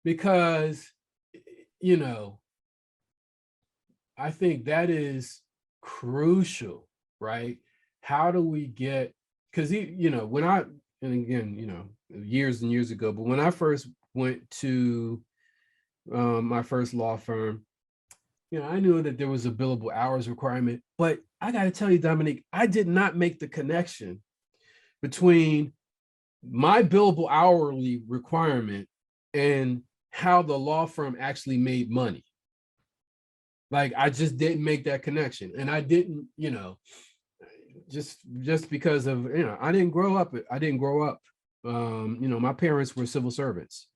Because, I think that is crucial, right? How do we get, because, years and years ago, but when I first went to my first law firm, I knew that there was a billable hours requirement, but I got to tell you, Dominique, I did not make the connection between my billable hourly requirement and how the law firm actually made money. Like, I just didn't make that connection. And I didn't, just because of, I didn't grow up. My parents were civil servants.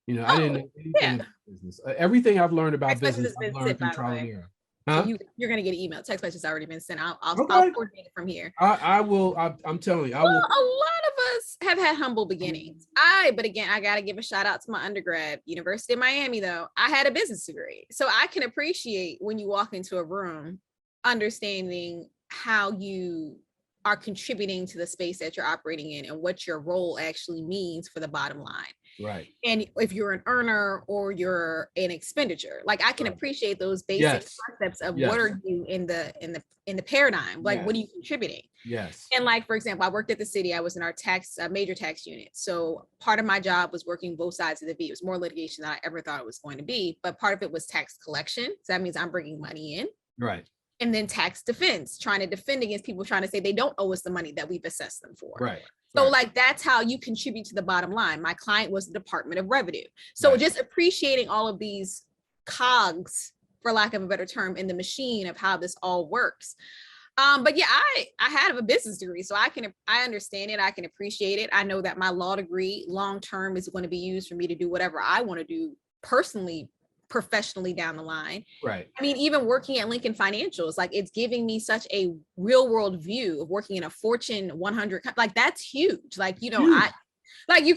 I didn't know anything about business. Everything I've learned about business, I've learned through trial and error. Huh? So you're going to get an email. Text message has already been sent. I'll coordinate it from here. I will. I'm telling you. A lot of us have had humble beginnings. But again, I got to give a shout out to my undergrad, University of Miami, though. I had a business degree. So I can appreciate when you walk into a room, understanding how you are contributing to the space that you're operating in and what your role actually means for the bottom line. Right. And if you're an earner or you're an expenditure, like I can appreciate those basic concepts of what are you in the paradigm, like what are you contributing? Yes. And like, for example, I worked at the city. I was in our major tax unit. So part of my job was working both sides of the V. It was more litigation than I ever thought it was going to be, but part of it was tax collection. So that means I'm bringing money in. Right. And then tax defense, trying to defend against people trying to say they don't owe us the money that we've assessed them for. Right. So like, that's how you contribute to the bottom line. My client was the Department of Revenue. So just appreciating all of these cogs, for lack of a better term, in the machine of how this all works. But yeah, I had a business degree, so I understand it. I can appreciate it. I know that my law degree long-term is going to be used for me to do whatever I want to do personally, professionally down the line. Right. I mean, even working at Lincoln Financials, like it's giving me such a real world view of working in a Fortune 100, like that's huge. Like, you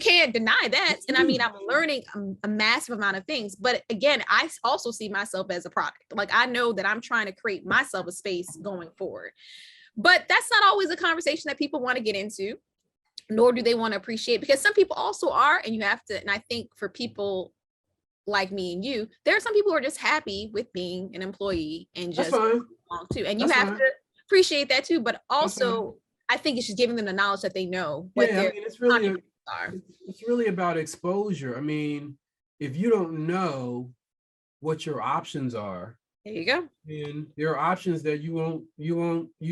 can't deny that. And I mean, I'm learning a massive amount of things, but again, I also see myself as a product. Like, I know that I'm trying to create myself a space going forward, but that's not always a conversation that people want to get into, nor do they want to appreciate, because some people also are, and you have to, and I think for people like me and you, there are some people who are just happy with being an employee and just belong too. And you have to appreciate that too. But also, I think it's just giving them the knowledge that they know what it's really about exposure. I mean, if you don't know what your options are, there you go. And there are options that you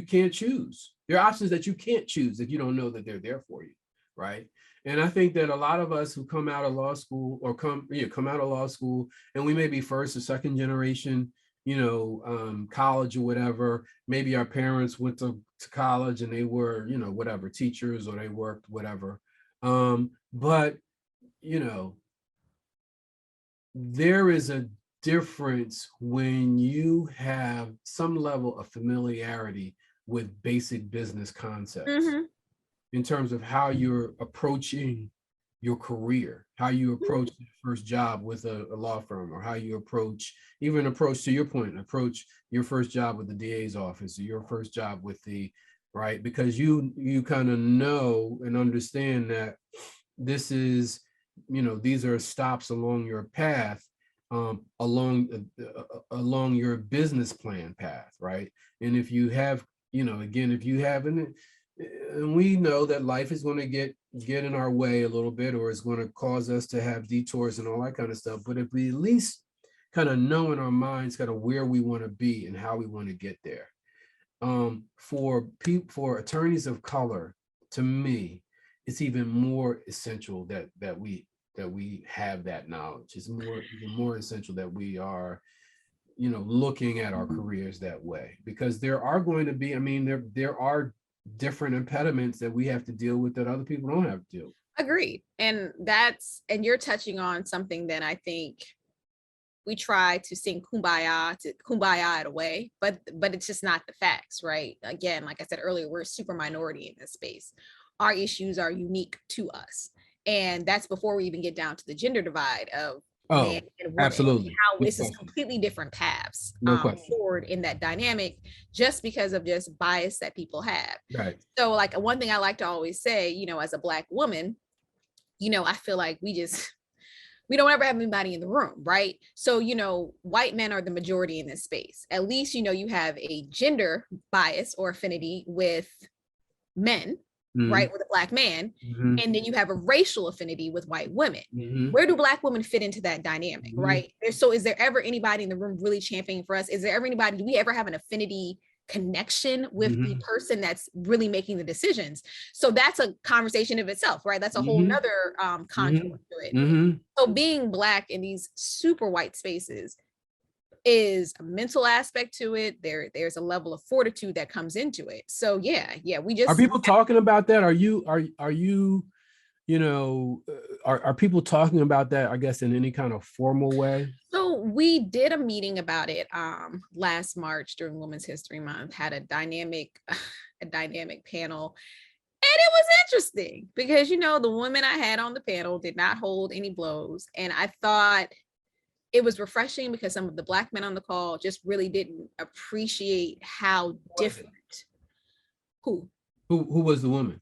can't choose. There are options that you can't choose if you don't know that they're there for you, right? And I think that a lot of us who come out of law school or come out of law school, and we may be first or second generation, college or whatever. Maybe our parents went to college and they were, whatever, teachers, or they worked, whatever. But there is a difference when you have some level of familiarity with basic business concepts in terms of how you're approaching your career, how you approach your first job with a law firm, or how you approach, to your point, approach your first job with the DA's office, or your first job with the, right? Because you kind of know and understand that this is, these are stops along your path, along your business plan path, right? And if you have, again, if you haven't, and we know that life is going to get in our way a little bit, or it's going to cause us to have detours and all that kind of stuff. But if we at least kind of know in our minds kind of where we want to be and how we want to get there, for attorneys of color, to me, it's even more essential that we have that knowledge. It's even more essential that we are, looking at our careers that way, because there are going to be, there are different impediments that we have to deal with that other people don't have to deal with. Agreed. And you're touching on something that I think we try to sing kumbaya it away, but it's just not the facts, right? Again, like I said earlier, we're a super minority in this space. Our issues are unique to us. And that's before we even get down to the gender divide of man and woman. Absolutely. How this is completely different paths forward in that dynamic, just because of just bias that people have. Right. So like one thing I like to always say, as a Black woman, I feel like we don't ever have anybody in the room, right? So, white men are the majority in this space. At least, you have a gender bias or affinity with men, right, with a Black man, and then you have a racial affinity with white women. Where do Black women fit into that dynamic, right? So is there ever anybody in the room really championing for us? Is there ever anybody, do we ever have an affinity connection with the person that's really making the decisions? So that's a conversation of itself, right? That's a whole nother contour to it. So being Black in these super white spaces is a mental aspect to it. There's a level of fortitude that comes into it. So yeah, we just, are people talking about that? Are you are people talking about that, I guess, in any kind of formal way? So we did a meeting about it last March during Women's History Month, had a dynamic panel. And it was interesting because, the women I had on the panel did not hold any blows. And I thought it was refreshing because some of the Black men on the call just really didn't appreciate how different. Who was the woman?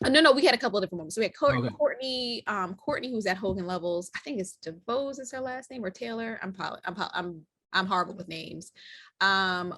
No, we had a couple of different women. So we had Courtney, who's at Hogan Levels. I think it's DeVos is her last name, or Taylor. I'm horrible with names.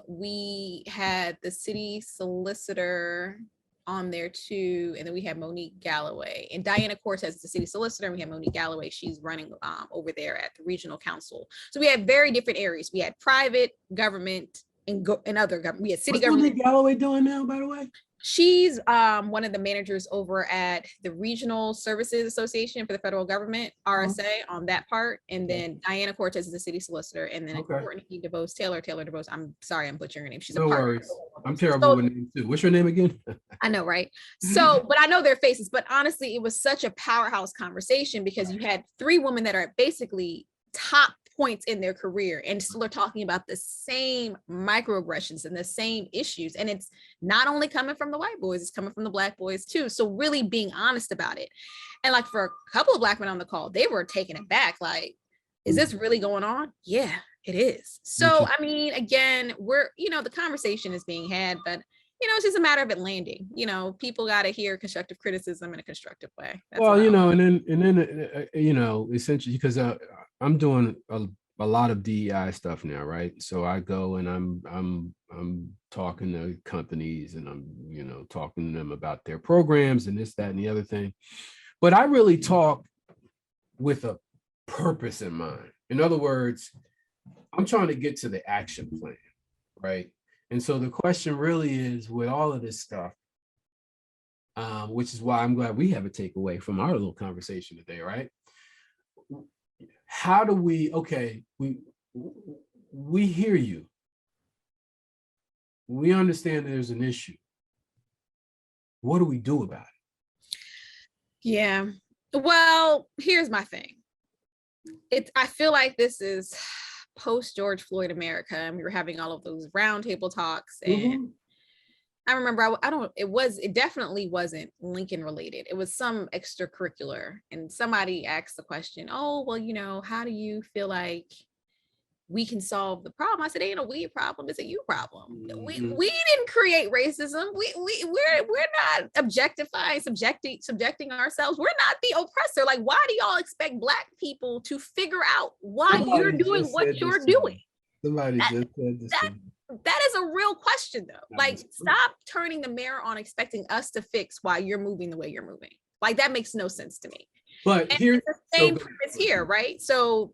We had the city solicitor on there too, and then we had Monique Galloway, and Diana Cortez is the city solicitor, and we had Monique Galloway. She's running over there at the regional council. So we had very different areas. We had private, government, and other government. We had city government. What's Monique Galloway doing now, by the way? She's one of the managers over at the Regional Services Association for the federal government, RSA, on that part. And then Diana Cortez is the city solicitor. And then Courtney DeVos, Taylor DeVos. I'm sorry, I'm butchering her name. She's no worries. I'm terrible with names too. What's your name again? I know, right? So, but I know their faces. But honestly, it was such a powerhouse conversation because you had three women that are basically top points in their career and still are talking about the same microaggressions and the same issues. And it's not only coming from the white boys, it's coming from the Black boys too. So really being honest about it. And like for a couple of Black men on the call, they were taken aback. Like, is this really going on? Yeah, it is. So, again, we're, the conversation is being had, but it's just a matter of it landing. People got to hear constructive criticism in a constructive way. That's and then essentially, because I'm doing a lot of DEI stuff now, right? So I go and I'm talking to companies, and I'm talking to them about their programs and this, that, and the other thing. But I really talk with a purpose in mind. In other words, I'm trying to get to the action plan, right? And so the question really is, with all of this stuff, which is why I'm glad we have a takeaway from our little conversation today, right? How do we hear you. We understand there's an issue. What do we do about it? Yeah. Well, here's my thing. I feel like this is post George Floyd America, and we were having all of those roundtable talks. And I remember it definitely wasn't Lincoln related. It was some extracurricular, and somebody asked the question, oh, well, how do you feel like we can solve the problem? I said, ain't a we problem, it's a you problem. We didn't create racism. We're not objectifying, subjecting ourselves. We're not the oppressor. Like, why do y'all expect Black people to figure out why you're doing what you're doing? Somebody just said this. That is a real question, though. Like, stop turning the mirror on, expecting us to fix why you're moving the way you're moving. Like, that makes no sense to me. But here's the same premise here, right? So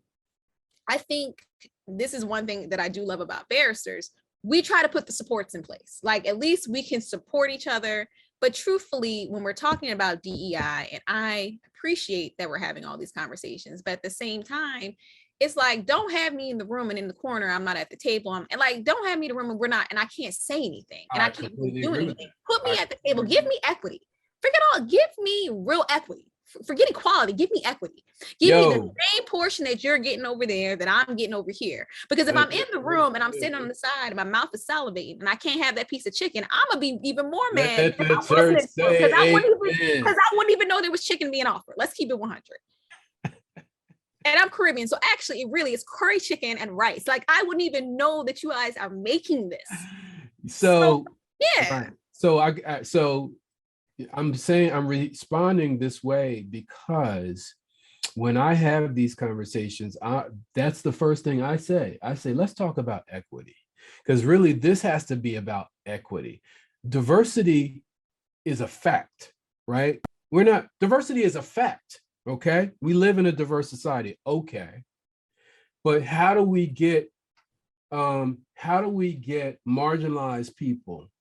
I think this is one thing that I do love about barristers. We try to put the supports in place. Like, at least we can support each other. But truthfully, when we're talking about DEI, and I appreciate that we're having all these conversations, but at the same time, it's like, don't have me in the room and in the corner, I'm not at the table. And like, don't have me in the room and we're not, and I can't say anything, and I can't do anything. Put me at the table, give me equity. Forget all, give me real equity. Forget equality, give me equity. Give me the same portion that you're getting over there that I'm getting over here. Because if I'm in the room and I'm sitting on the side and my mouth is salivating and I can't have that piece of chicken, I'm gonna be even more mad because I wouldn't even know there was chicken being offered. Let's keep it 100. And I'm Caribbean, so actually it really is curry chicken and rice. Like, I wouldn't even know that you guys are making this. So yeah. Right. So I'm saying I'm responding this way because when I have these conversations, that's the first thing I say. I say, let's talk about equity, because really this has to be about equity. Diversity is a fact, right? Diversity is a fact, okay? We live in a diverse society, okay. But how do we get marginalized people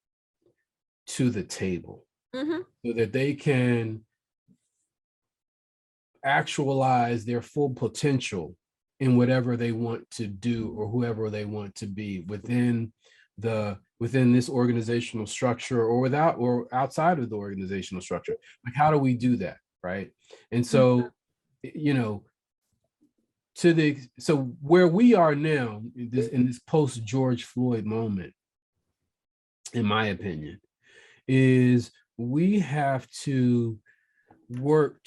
to the table? So that they can actualize their full potential in whatever they want to do or whoever they want to be within this organizational structure or outside of the organizational structure. Like, how do we do that, right? And so, so where we are now in this post George Floyd moment, in my opinion, is we have to work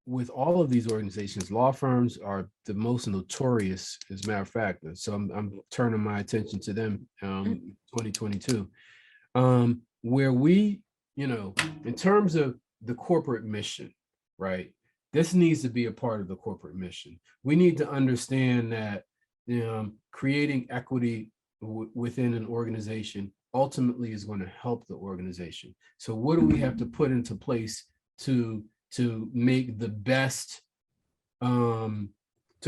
with all of these organizations. Law firms are the most notorious, as a matter of fact. So I'm turning my attention to them, 2022, where we, in terms of the corporate mission, right? This needs to be a part of the corporate mission. We need to understand that creating equity within an organization ultimately is going to help the organization. So what do we have to put into place to make the best, to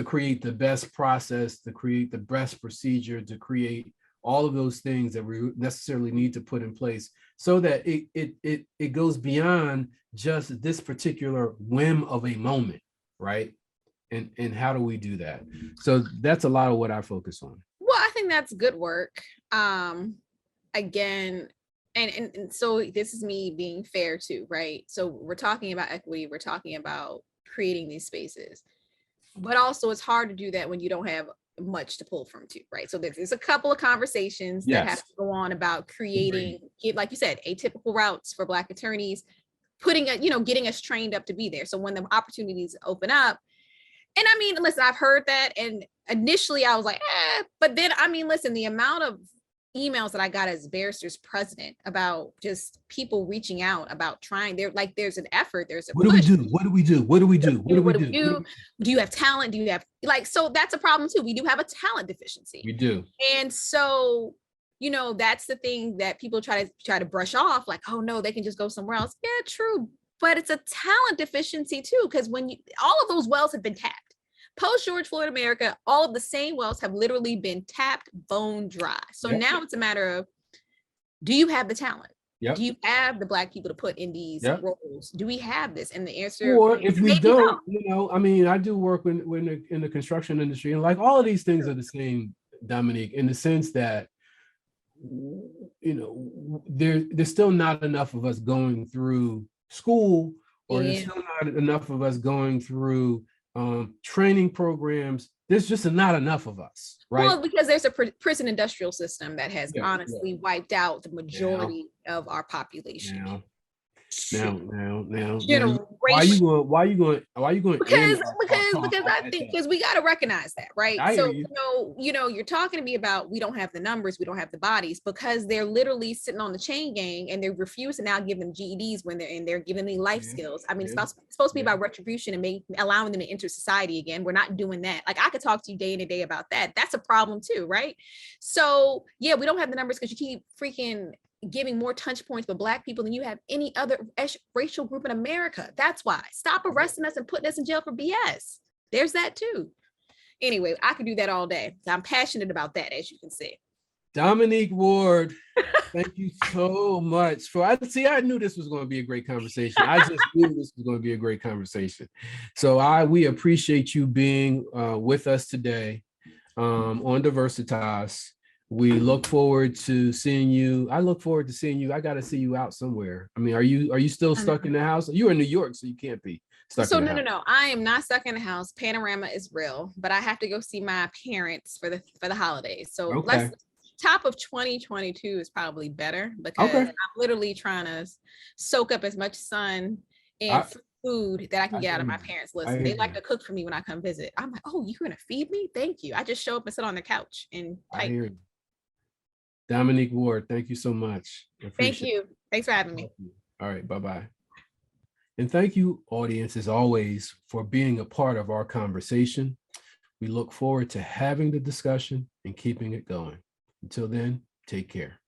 create the best process, to create the best procedure, to create all of those things that we necessarily need to put in place so that it goes beyond just this particular whim of a moment, right? And how do we do that? So that's a lot of what I focus on. Well, I think that's good work. Again, and so this is me being fair too, right? So we're talking about equity, we're talking about creating these spaces, but also it's hard to do that when you don't have much to pull from too, right? So there's a couple of conversations that have to go on about creating, like you said, atypical routes for Black attorneys, getting us trained up to be there. So when the opportunities open up, and I mean, listen, I've heard that, and initially I was like, but then, I mean, listen, the amount of emails that I got as barristers president about just people reaching out about trying, there's an effort, there's a what push. Do we do? Do you have talent? Do you have, so that's a problem too. We do have a talent deficiency. We do. And so, that's the thing that people try to brush off, like, oh no, they can just go somewhere else. Yeah, true. But it's a talent deficiency too, because all of those wells have been tapped. Post George Floyd America, all of the same wells have literally been tapped, bone dry. So now it's a matter of, do you have the talent? Do you have the Black people to put in these roles? Do we have this? And the answer, or if we don't, I mean, I do work in the construction industry, and like all of these things are the same, Dominique, in the sense that there's still not enough of us going through school, or there's still not enough of us going through training programs. There's just not enough of us, right? Well, because there's a prison industrial system that has Yeah, honestly yeah. wiped out the majority of our population. Now, why Generation. you going to end our talk I think because we got to recognize that, right? I hear So you. you're talking to me about we don't have the numbers, we don't have the bodies, because they're literally sitting on the chain gang and they refuse to now give them GEDs when they're giving them life skills. I mean, it's supposed to be about retribution and allowing them to enter society again. We're not doing that. Like, I could talk to you day in and day about that. That's a problem too, right? So yeah, we don't have the numbers because you keep freaking giving more touch points for Black people than you have any other racial group in America. That's why. Stop arresting us and putting us in jail for BS. There's that too. Anyway, I could do that all day. I'm passionate about that, as you can see. Dominique Ward, thank you so much I knew this was going to be a great conversation. I just knew this was going to be a great conversation. So we appreciate you being with us today on Diversitas. We look forward to seeing you. I look forward to seeing you. I got to see you out somewhere. I mean, are you still stuck in the house? You're in New York, so you can't be stuck in the house. No. I am not stuck in the house. Panorama is real, but I have to go see my parents for the holidays. So top of 2022 is probably better because I'm literally trying to soak up as much sun and food that I can get out of my parents. Listen, they like to cook for me when I come visit. I'm like, oh, you're gonna feed me? Thank you. I just show up and sit on the couch and type. Dominique Ward, thank you so much. Thank you. Thanks for having me. All right, bye-bye. And thank you, audience, as always, for being a part of our conversation. We look forward to having the discussion and keeping it going. Until then, take care.